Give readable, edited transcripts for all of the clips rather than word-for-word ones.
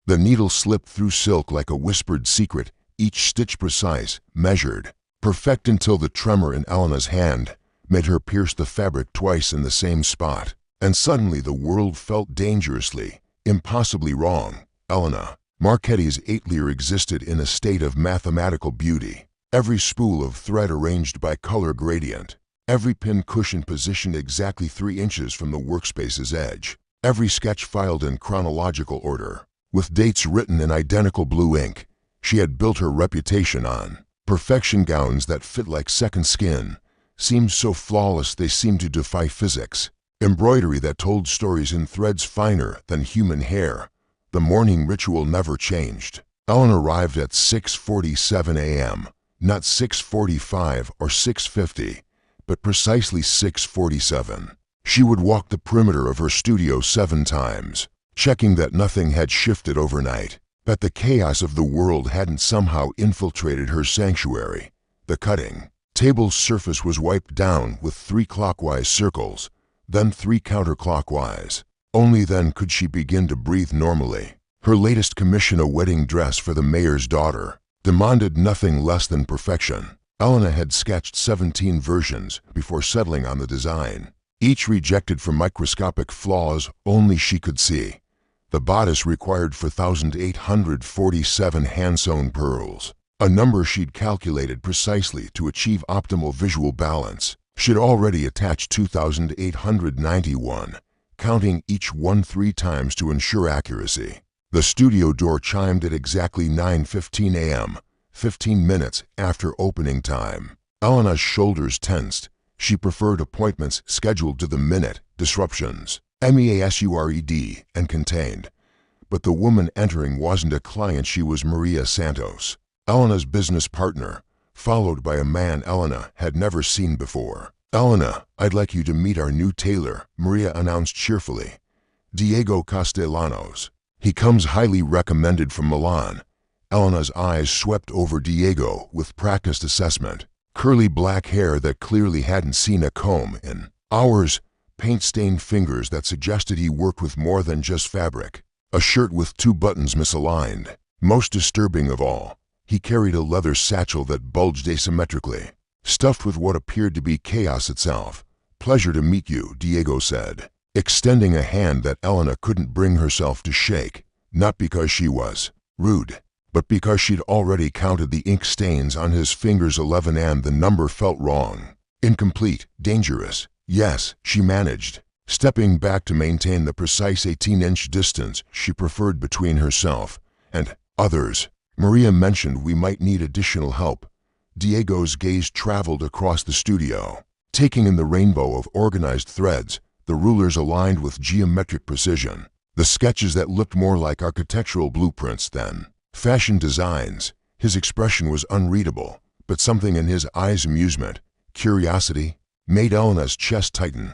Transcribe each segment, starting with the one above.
The needle slipped through silk like a whispered secret, each stitch precise, measured, perfect until the tremor in Elena's hand made her pierce the fabric twice in the same spot. And suddenly the world felt dangerously, impossibly wrong. Elena Marchetti's atelier existed in a state of mathematical beauty. Every spool of thread arranged by color gradient, every pin cushion positioned exactly 3 inches from the workspace's edge, every sketch filed in chronological order, with dates written in identical blue ink. She had built her reputation on perfection. Gowns that fit like second skin seemed so flawless they seemed to defy physics. Embroidery that told stories in threads finer than human hair. The morning ritual never changed. Ellen arrived at 6:47 a.m., not 6:45 or 6:50, but precisely 6:47. She would walk the perimeter of her studio 7 times, checking that nothing had shifted overnight, that the chaos of the world hadn't somehow infiltrated her sanctuary. The cutting table's surface was wiped down with 3 clockwise circles, then 3 counterclockwise. Only then could she begin to breathe normally. Her latest commission, a wedding dress for the mayor's daughter, demanded nothing less than perfection. Elena had sketched 17 versions before settling on the design, each rejected for microscopic flaws only she could see. The bodice required 4,847 hand-sewn pearls, a number she'd calculated precisely to achieve optimal visual balance. She'd already attached 2,891, counting each one 3 times to ensure accuracy. The studio door chimed at exactly 9:15 a.m., 15 minutes after opening time. Elena's shoulders tensed. She preferred appointments scheduled to the minute, disruptions, MEASURED, and contained. But the woman entering wasn't a client, she was Maria Santos, Elena's business partner, followed by a man Elena had never seen before. "Elena, I'd like you to meet our new tailor," Maria announced cheerfully. "Diego Castellanos. He comes highly recommended from Milan." Elena's eyes swept over Diego with practiced assessment. Curly black hair that clearly hadn't seen a comb in hours, paint-stained fingers that suggested he worked with more than just fabric, a shirt with 2 buttons misaligned. Most disturbing of all, he carried a leather satchel that bulged asymmetrically, stuffed with what appeared to be chaos itself. "Pleasure to meet you," Diego said, extending a hand that Elena couldn't bring herself to shake, not because she was rude, but because she'd already counted the ink stains on his fingers. 11, and the number felt wrong. Incomplete, dangerous. "Yes," she managed, stepping back to maintain the precise 18-inch distance she preferred between herself and others. "Maria mentioned we might need additional help." Diego's gaze traveled across the studio, taking in the rainbow of organized threads, the rulers aligned with geometric precision, the sketches that looked more like architectural blueprints than fashion designs. His expression was unreadable, but something in his eyes, amusement, curiosity, made Elena's chest tighten.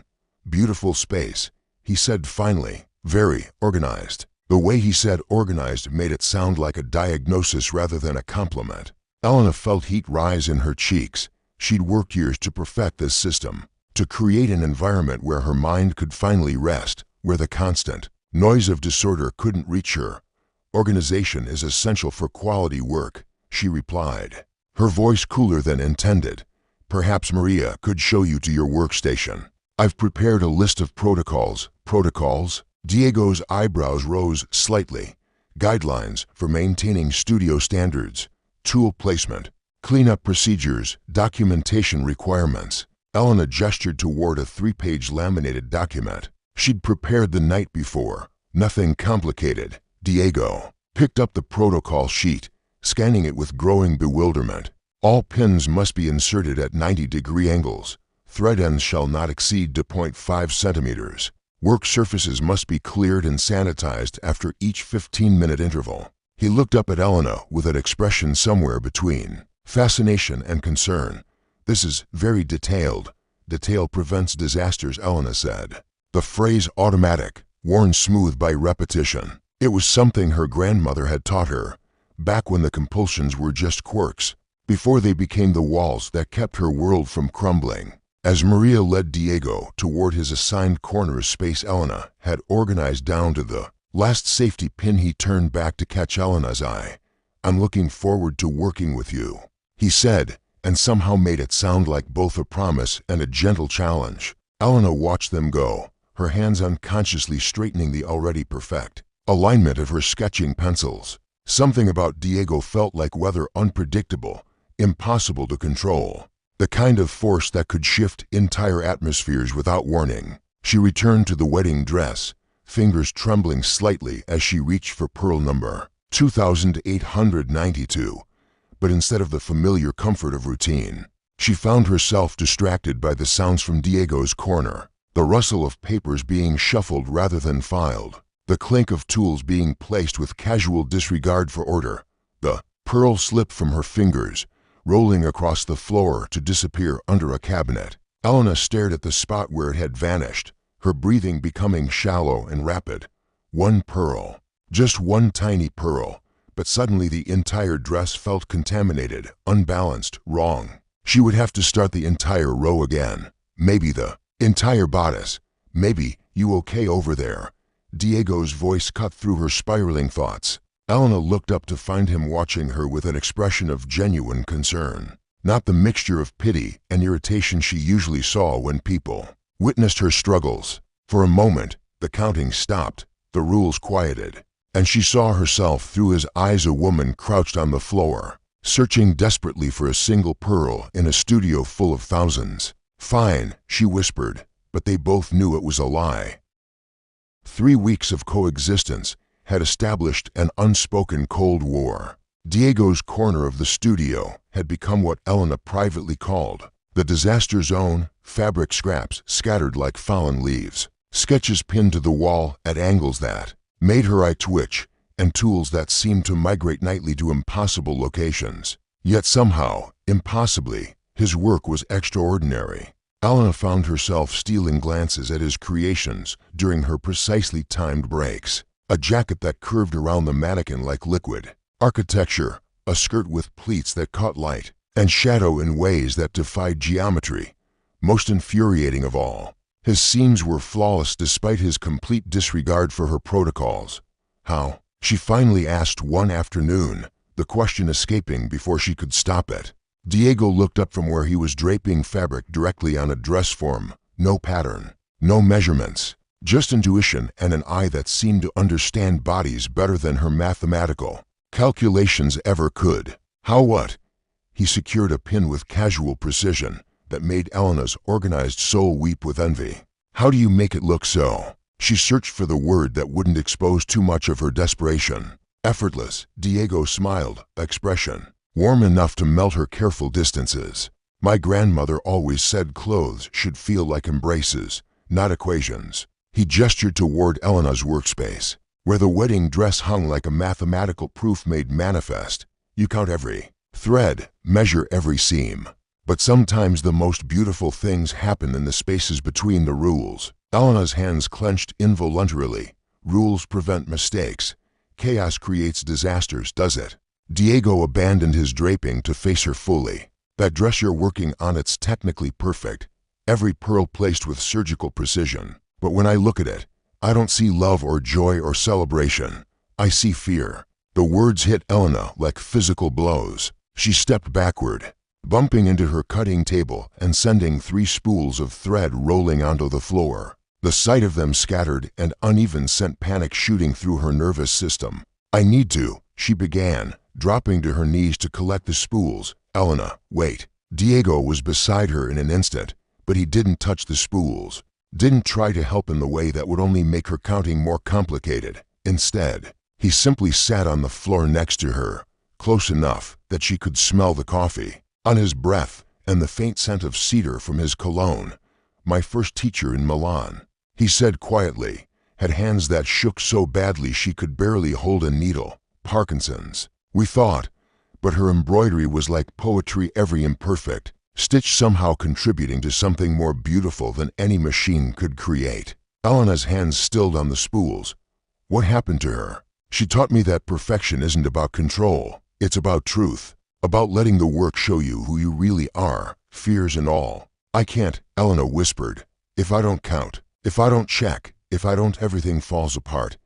"Beautiful space," he said finally. "Very organized." The way he said organized made it sound like a diagnosis rather than a compliment. Elena felt heat rise in her cheeks. She'd worked years to perfect this system, to create an environment where her mind could finally rest, where the constant noise of disorder couldn't reach her. "Organization is essential for quality work," she replied, her voice cooler than intended. "Perhaps Maria could show you to your workstation. I've prepared a list of protocols." "Protocols?" Diego's eyebrows rose slightly. "Guidelines for maintaining studio standards, tool placement, cleanup procedures, documentation requirements." Elena gestured toward a 3-page laminated document she'd prepared the night before. "Nothing complicated." Diego picked up the protocol sheet, scanning it with growing bewilderment. "All pins must be inserted at 90-degree angles. Thread ends shall not exceed 0.5 centimeters. Work surfaces must be cleared and sanitized after each 15-minute interval." He looked up at Elena with an expression somewhere between fascination and concern. "This is very detailed." "Detail prevents disasters," Elena said. The phrase automatic, worn smooth by repetition. It was something her grandmother had taught her, back when the compulsions were just quirks, before they became the walls that kept her world from crumbling. As Maria led Diego toward his assigned corner of space, Elena had organized down to the Last safety pin. He turned back to catch Elena's eye. "I'm looking forward to working with you," he said, and somehow made it sound like both a promise and a gentle challenge. Elena watched them go, her hands unconsciously straightening the already perfect alignment of her sketching pencils. Something about Diego felt like weather, unpredictable, impossible to control. The kind of force that could shift entire atmospheres without warning. She returned to the wedding dress, fingers trembling slightly as she reached for pearl number 2892. But instead of the familiar comfort of routine, she found herself distracted by the sounds from Diego's corner. The rustle of papers being shuffled rather than filed. The clink of tools being placed with casual disregard for order. The pearl slipped from her fingers, rolling across the floor to disappear under a cabinet. Elena stared at the spot where it had vanished, her breathing becoming shallow and rapid. One pearl. Just one tiny pearl. But suddenly the entire dress felt contaminated, unbalanced, wrong. She would have to start the entire row again. Maybe the entire bodice. Maybe, "You okay over there?" Diego's voice cut through her spiraling thoughts. Elena looked up to find him watching her with an expression of genuine concern. Not the mixture of pity and irritation she usually saw when people witnessed her struggles. For a moment, the counting stopped, the rules quieted, and she saw herself through his eyes, a woman crouched on the floor, searching desperately for a single pearl in a studio full of thousands. "Fine," she whispered, but they both knew it was a lie. 3 weeks of coexistence had established an unspoken Cold War. Diego's corner of the studio had become what Elena privately called the disaster zone. Fabric scraps scattered like fallen leaves, sketches pinned to the wall at angles that made her eye twitch, and tools that seemed to migrate nightly to impossible locations. Yet somehow, impossibly, his work was extraordinary. Elena found herself stealing glances at his creations during her precisely timed breaks. A jacket that curved around the mannequin like liquid architecture, a skirt with pleats that caught light and shadow in ways that defied geometry. Most infuriating of all, his seams were flawless despite his complete disregard for her protocols. "How?" she finally asked one afternoon, the question escaping before she could stop it. Diego looked up from where he was draping fabric directly on a dress form. No pattern, no measurements, just intuition and an eye that seemed to understand bodies better than her mathematical calculations ever could. "How what?" He secured a pin with casual precision that made Elena's organized soul weep with envy. "How do you make it look so?" She searched for the word that wouldn't expose too much of her desperation. "Effortless," Diego smiled, expression warm enough to melt her careful distances. "My grandmother always said clothes should feel like embraces, not equations." He gestured toward Elena's workspace, where the wedding dress hung like a mathematical proof made manifest. "You count every thread, measure every seam. But sometimes the most beautiful things happen in the spaces between the rules." Elena's hands clenched involuntarily. Rules prevent mistakes. Chaos creates disasters, does it? Diego abandoned his draping to face her fully. "That dress you're working on, it's technically perfect. Every pearl placed with surgical precision. But when I look at it, I don't see love or joy or celebration. I see fear." The words hit Elena like physical blows. She stepped backward, bumping into her cutting table and sending 3 spools of thread rolling onto the floor. The sight of them scattered and uneven sent panic shooting through her nervous system. "I need to," she began, dropping to her knees to collect the spools. "Elena, wait." Diego was beside her in an instant, but he didn't touch the spools, didn't try to help in the way that would only make her counting more complicated. Instead, he simply sat on the floor next to her, close enough that she could smell the coffee on his breath and the faint scent of cedar from his cologne. "My first teacher in Milan," he said quietly, had hands that shook so badly she could barely hold a needle. "Parkinson's, we thought." But her embroidery was like poetry, every imperfect stitch somehow contributing to something more beautiful than any machine could create. Elena's hands stilled on the spools. What happened to her? "She taught me that perfection isn't about control. It's about truth. About letting the work show you who you really are, fears and all." "I can't," Elena whispered. "If I don't count, if I don't check, if I don't, everything falls apart.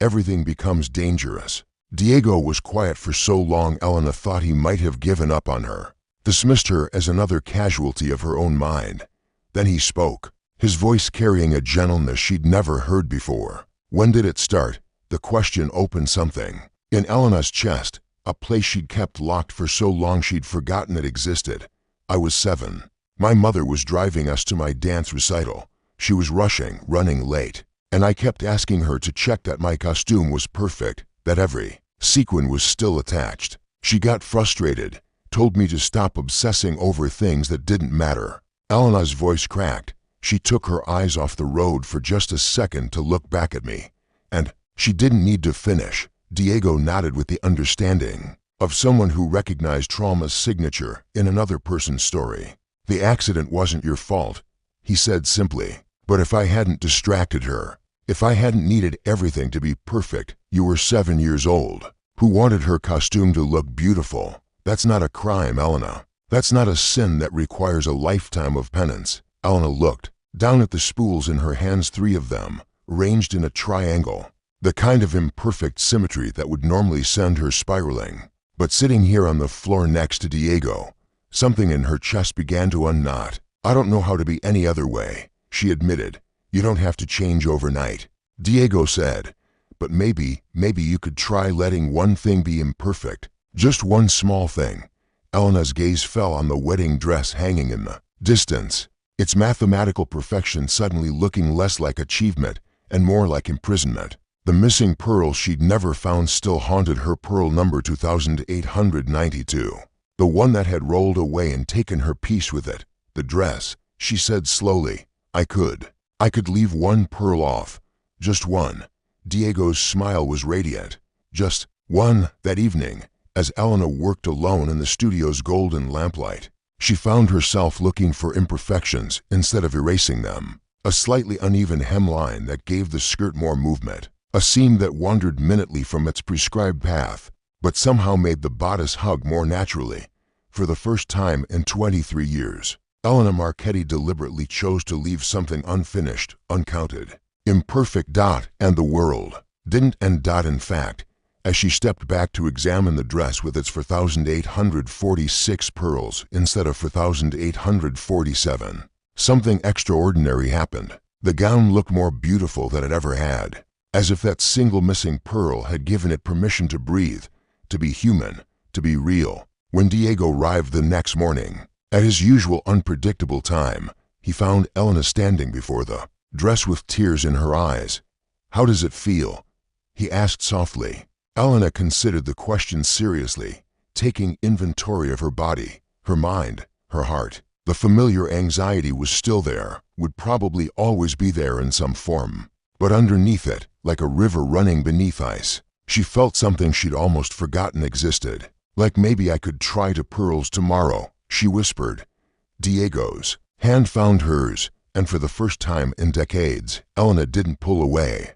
everything becomes dangerous. Diego was quiet for so long Elena thought he might have given up on her, dismissed her as another casualty of her own mind. Then he spoke, his voice carrying a gentleness she'd never heard before. When did it start? The question opened something in Elena's chest, a place she'd kept locked for so long she'd forgotten it existed. I was 7. My mother was driving us to my dance recital. She was rushing, running late, and I kept asking her to check that my costume was perfect, that every sequin was still attached. She got frustrated, told me to stop obsessing over things that didn't matter. Elena's voice cracked. She took her eyes off the road for just a second to look back at me. And she didn't need to finish. Diego nodded with the understanding of someone who recognized trauma's signature in another person's story. The accident wasn't your fault, he said simply. But if I hadn't distracted her, if I hadn't needed everything to be perfect, you were 7 years old, who wanted her costume to look beautiful. That's not a crime, Elena. That's not a sin that requires a lifetime of penance. Elena looked down at the spools in her hands, 3 of them, arranged in a triangle, the kind of imperfect symmetry that would normally send her spiraling. But sitting here on the floor next to Diego, something in her chest began to unknot. I don't know how to be any other way, she admitted. You don't have to change overnight, Diego said. But maybe you could try letting one thing be imperfect. Just one small thing. Elena's gaze fell on the wedding dress hanging in the distance, its mathematical perfection suddenly looking less like achievement and more like imprisonment. The missing pearl she'd never found still haunted her, pearl number 2892. The one that had rolled away and taken her peace with it. The dress, she said slowly. I could leave one pearl off. Just one. Diego's smile was radiant. Just one. That evening, as Elena worked alone in the studio's golden lamplight, she found herself looking for imperfections instead of erasing them. A slightly uneven hemline that gave the skirt more movement. A seam that wandered minutely from its prescribed path, but somehow made the bodice hug more naturally. For the first time in 23 years, Elena Marchetti deliberately chose to leave something unfinished, uncounted. Imperfect. And the world didn't end. In fact, as she stepped back to examine the dress with its 4,846 pearls instead of 4,847, something extraordinary happened. The gown looked more beautiful than it ever had, as if that single missing pearl had given it permission to breathe, to be human, to be real. When Diego arrived the next morning, at his usual unpredictable time, he found Elena standing before the dress with tears in her eyes. How does it feel? He asked softly. Elena considered the question seriously, taking inventory of her body, her mind, her heart. The familiar anxiety was still there, would probably always be there in some form. But underneath it, like a river running beneath ice, she felt something she'd almost forgotten existed. Like maybe I could try to pearls tomorrow, she whispered. Diego's hand found hers, and for the first time in decades, Elena didn't pull away.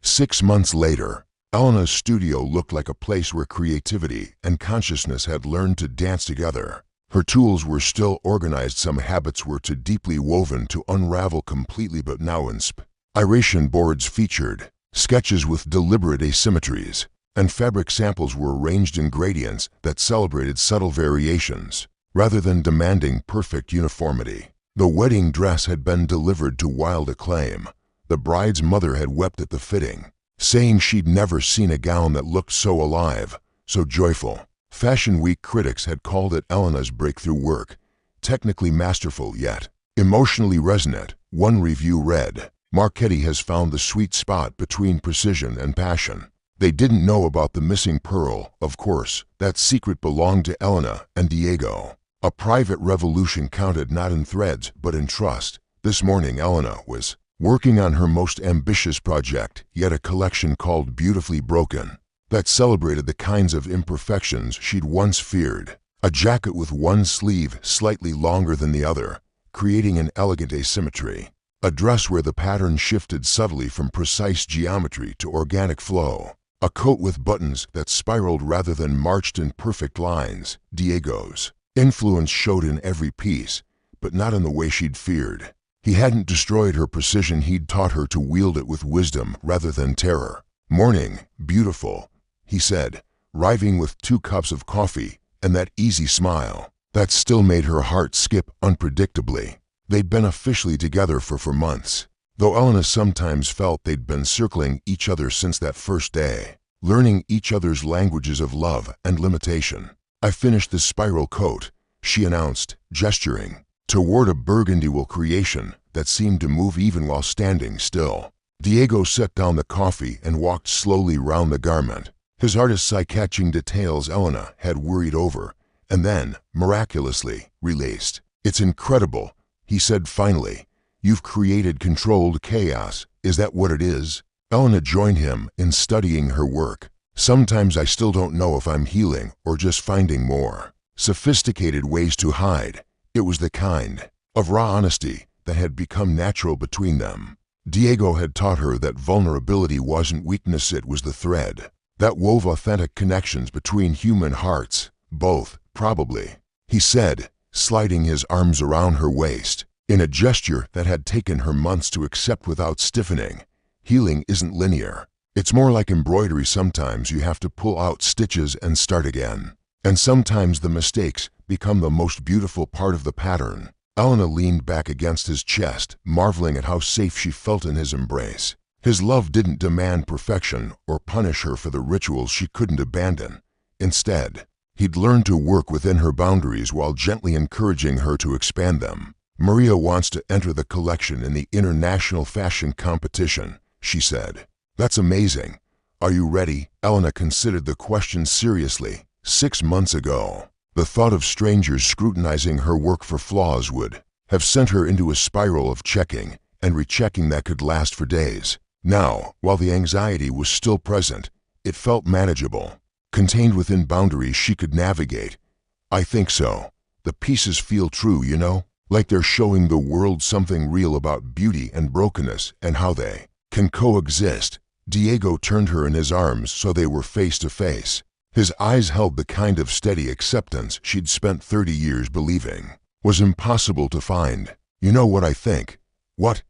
6 months later, Elena's studio looked like a place where creativity and consciousness had learned to dance together. Her tools were still organized, some habits were too deeply woven to unravel completely, but now inspiration boards featured sketches with deliberate asymmetries, and fabric samples were arranged in gradients that celebrated subtle variations, rather than demanding perfect uniformity. The wedding dress had been delivered to wild acclaim. The bride's mother had wept at the fitting, saying she'd never seen a gown that looked so alive, so joyful. Fashion Week critics had called it Elena's breakthrough work, technically masterful yet emotionally resonant. One review read, "Marchetti has found the sweet spot between precision and passion." They didn't know about the missing pearl, of course. That secret belonged to Elena and Diego. A private revolution counted not in threads but in trust. This morning Elena was working on her most ambitious project, yet a collection called Beautifully Broken, that celebrated the kinds of imperfections she'd once feared. A jacket with one sleeve slightly longer than the other, creating an elegant asymmetry. A dress where the pattern shifted subtly from precise geometry to organic flow. A coat with buttons that spiraled rather than marched in perfect lines. Diego's influence showed in every piece, but not in the way she'd feared. He hadn't destroyed her precision, he'd taught her to wield it with wisdom rather than terror. "Morning, beautiful," he said, arriving with 2 cups of coffee and that easy smile that still made her heart skip unpredictably. They'd been officially together for months, though Elena sometimes felt they'd been circling each other since that first day, learning each other's languages of love and limitation. "I finished this spiral coat," she announced, gesturing toward a burgundy wool creation that seemed to move even while standing still. Diego set down the coffee and walked slowly round the garment, his artist's eye-catching details Elena had worried over, and then, miraculously, released. "It's incredible," he said finally. "You've created controlled chaos, is that what it is?" Elena joined him in studying her work. "Sometimes I still don't know if I'm healing or just finding more sophisticated ways to hide." It was the kind of raw honesty that had become natural between them. Diego had taught her that vulnerability wasn't weakness, it was the thread that wove authentic connections between human hearts. "Both, probably," he said, sliding his arms around her waist, in a gesture that had taken her months to accept without stiffening. "Healing isn't linear. It's more like embroidery. Sometimes you have to pull out stitches and start again. And sometimes the mistakes become the most beautiful part of the pattern." Elena leaned back against his chest, marveling at how safe she felt in his embrace. His love didn't demand perfection or punish her for the rituals she couldn't abandon. Instead, he'd learned to work within her boundaries while gently encouraging her to expand them. "Maria wants to enter the collection in the international fashion competition," she said. "That's amazing. Are you ready?" Elena considered the question seriously. 6 months ago, the thought of strangers scrutinizing her work for flaws would have sent her into a spiral of checking and rechecking that could last for days. Now, while the anxiety was still present, it felt manageable, contained within boundaries she could navigate. "I think so. The pieces feel true, you know, like they're showing the world something real about beauty and brokenness and how they can coexist." Diego turned her in his arms so they were face to face. His eyes held the kind of steady acceptance she'd spent 30 years believing was impossible to find. "You know what I think?" "What?"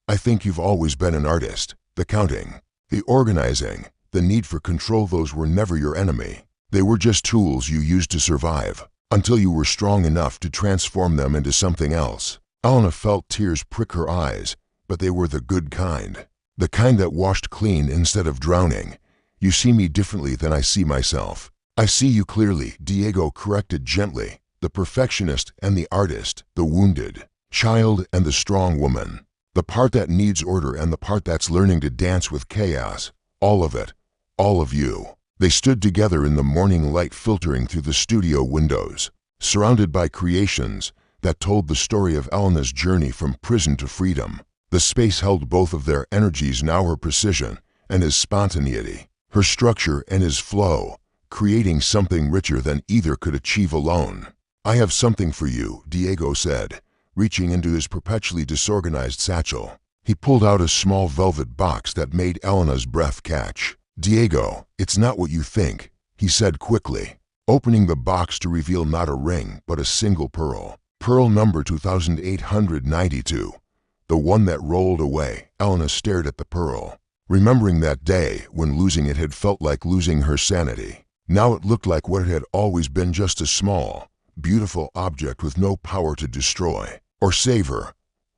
"I think you've always been an artist. The counting, the organizing, the need for control, those were never your enemy. They were just tools you used to survive, until you were strong enough to transform them into something else." Elena felt tears prick her eyes, but they were the good kind. The kind that washed clean instead of drowning. "You see me differently than I see myself." "I see you clearly," Diego corrected gently. "The perfectionist and the artist, the wounded child and the strong woman, the part that needs order and the part that's learning to dance with chaos. All of it. All of you." They stood together in the morning light filtering through the studio windows, surrounded by creations that told the story of Elena's journey from prison to freedom. The space held both of their energies now, her precision and his spontaneity, her structure and his flow, creating something richer than either could achieve alone. "I have something for you," Diego said, reaching into his perpetually disorganized satchel. He pulled out a small velvet box that made Elena's breath catch. "Diego, it's not what you think," he said quickly, opening the box to reveal not a ring but a single pearl. Pearl number 2892. The one that rolled away. Elena stared at the pearl, remembering that day when losing it had felt like losing her sanity. Now it looked like what it had always been, just a small, beautiful object with no power to destroy or save her.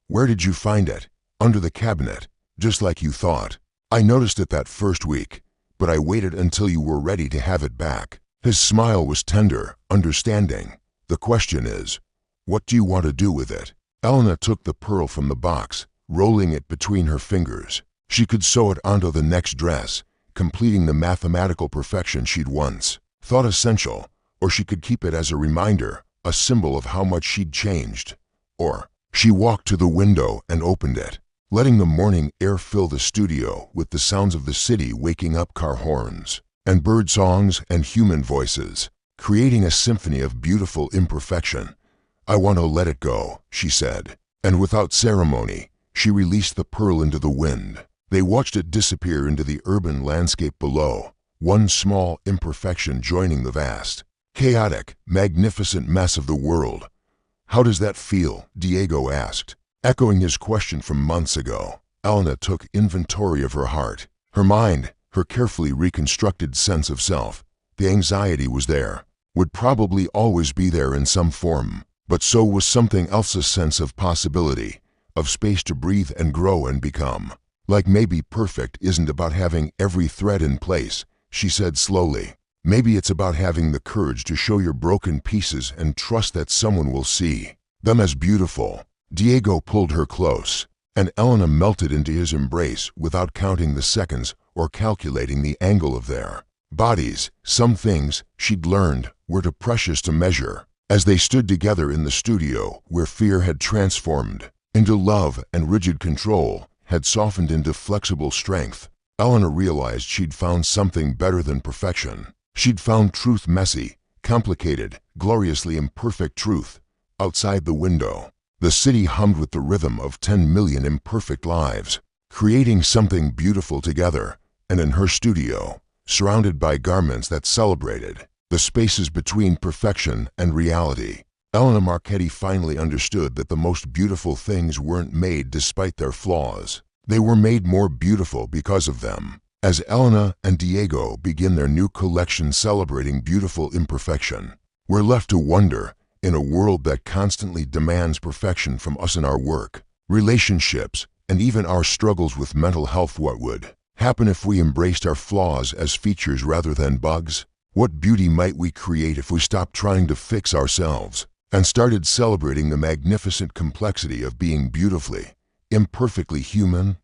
"Where did you find it?" "Under the cabinet, just like you thought. I noticed it that first week, but I waited until you were ready to have it back." His smile was tender, understanding. "The question is, what do you want to do with it?" Elena took the pearl from the box, rolling it between her fingers. She could sew it onto the next dress, completing the mathematical perfection she'd once thought essential, or she could keep it as a reminder, a symbol of how much she'd changed. Or she walked to the window and opened it, letting the morning air fill the studio with the sounds of the city waking up, car horns and bird songs and human voices, creating a symphony of beautiful imperfection. "I want to let it go," she said, and without ceremony, she released the pearl into the wind. They watched it disappear into the urban landscape below, one small imperfection joining the vast, chaotic, magnificent mess of the world. "How does that feel?" Diego asked. Echoing his question from months ago, Elena took inventory of her heart, her mind, her carefully reconstructed sense of self. The anxiety was there, would probably always be there in some form, but so was something else, a sense of possibility, of space to breathe and grow and become. Like maybe perfect isn't about having every thread in place, she said slowly. Maybe it's about having the courage to show your broken pieces and trust that someone will see them as beautiful. Diego pulled her close, and Elena melted into his embrace without counting the seconds or calculating the angle of their bodies. Some things, she'd learned, were too precious to measure. As they stood together in the studio, where fear had transformed into love and rigid control had softened into flexible strength, Elena realized she'd found something better than perfection. She'd found truth, messy, complicated, gloriously imperfect truth. Outside the window, the city hummed with the rhythm of 10 million imperfect lives, creating something beautiful together. And in her studio, surrounded by garments that celebrated the spaces between perfection and reality, Elena Marchetti finally understood that the most beautiful things weren't made despite their flaws. They were made more beautiful because of them. As Elena and Diego begin their new collection celebrating beautiful imperfection, we're left to wonder, in a world that constantly demands perfection from us in our work, relationships, and even our struggles with mental health, what would happen if we embraced our flaws as features rather than bugs? What beauty might we create if we stopped trying to fix ourselves and started celebrating the magnificent complexity of being beautifully, imperfectly human?